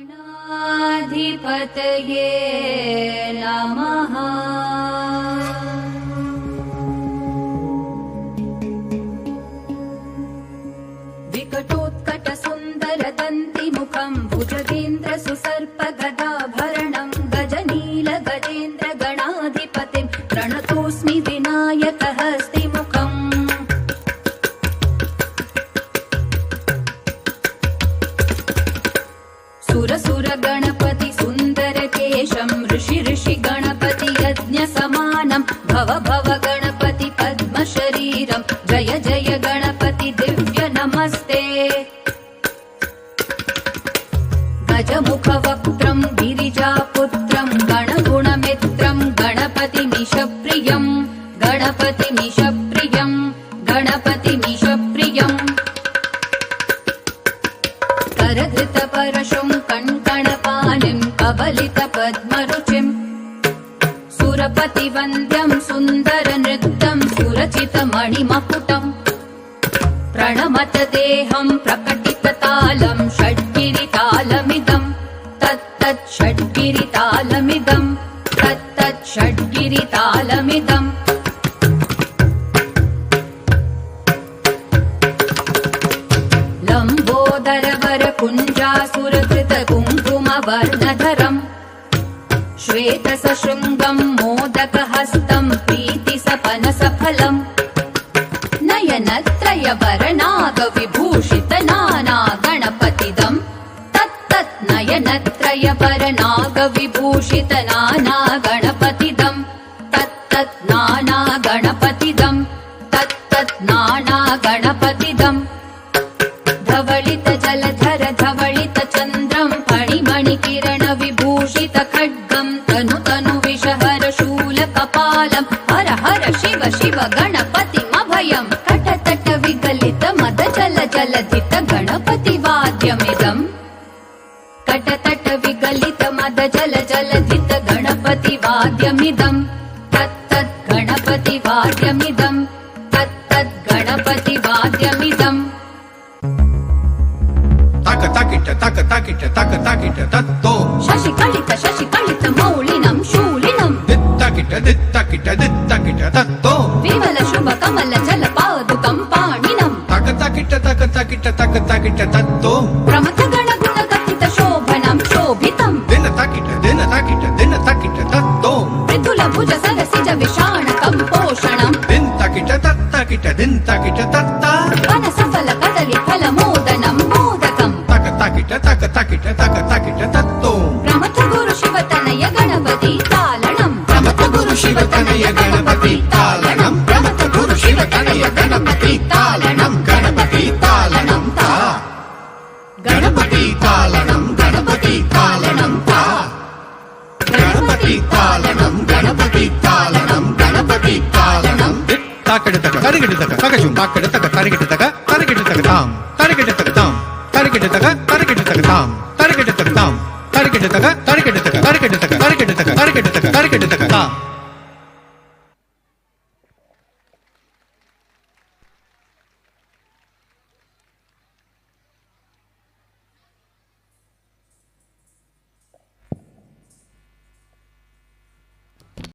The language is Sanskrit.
गणाधिपतये नमः। विकटोत्कटसुन्दरदन्तिमुखं भुजगेन्द्र सुसर्पगदाभरणं गजनीलगजेन्द्र गणाधिपतिं प्रणतोऽस्मि विनायकहस्तिमुखम्। सुरसुर गणपति सुन्दरकेशं ऋषि ऋषि गणपति यज्ञसमानं भव भव गणपति पद्मशरीरं जय जय गणपति दिव्य नमस्ते। गजमुखवक्त्रं गिरिजापुत्रं गणगुणमित्रं गणपतिमीशप्रियं गणपतिमीशप्रियं गणपतिमीशप्रियम्। करधृतपरशुं कण्कणपाणिं कबलितपद्मरुचिं सुरपतिवन्द्यं सुन्दरनृत्यं सुरचितमणिमकुटम्। प्रणमत देहं प्रकटिततालं षड्गिरितालमिदं तत्तत् षड्गिरितालमिदं तत्तत् षड्गिरितालमिदम्। लम्बोदरवरकुञ्जासुरकृतकुङ्कुमवर्णधरम् श्वेतसशृङ्गं मोदकहस्तं प्रीतिसपनसफलम्। नयनत्रयवरनागविभूषितनाना गणपतिदं तत्तत् नयनत्रयवरनागविभूषितनाना गणपतिदं तत्तत् नाना गणपतिदं तत्तत् नाना गणपतिदम्। धवलित जलधर धवलित चन्द्रं फणिमणिकिरण विभूषित खड्गं तनु तनु विषहर शूलकपालं हर हर शिव शिव गणपतिमभयं। कटतट विगलित मद जल जलधित गणपति वाद्यमिदं कटतट विगलित मद जल जलधित गणपति वाद्यमिदं तत्तत् गणपति वाद्यमिदं तत्तत् गणपति वाद्यमिदम्। तक तकिट तक तकिट तक तकिट तत्तो शशिकलित मौलिनं शूलिनं दित्तकिट दित्तकिट दित्तकिट तत्तो विमल शुभ कमल जल पादुकं पाणिनं तक तकिट तक तकिट तक तकिट तत्तो प्रमथ गण गुण कथित शोभनं शोभितं दिन तकिट तत्तो मृदुल भुज सरसिज विषाणकं पोषणं दिन तकिट तत्तकिट दिन तकिट तत्ता वन सफल कदली फल मोदनं मोदकं तक तकिट तक तकिट तक तकिट तत्तो प्रमथ गुरु शिव तनय गणपति तालनं प्रमथ गुरु शिव तनय गणपति तालनं प्रमथ गुरु शिव तनय गणपति तालनं गणपति तालनं ता गणपति तालनं गणपति तालनं ता गणपति तालनं गणपति तालनं गणपति तालनं ताकड़तक तरिगिडतक तकजुं ताकड़तक तरिगिडतक तरिगिडतक ताम तरिगिडतक ताम तरिगिडतक तरिगिडतक ताम तरिगिडतक ताम तरिगिडतक तरिगिडतक तरिगिडतक तरिगिडतक तरिगिडतक तरिगिडतक ताम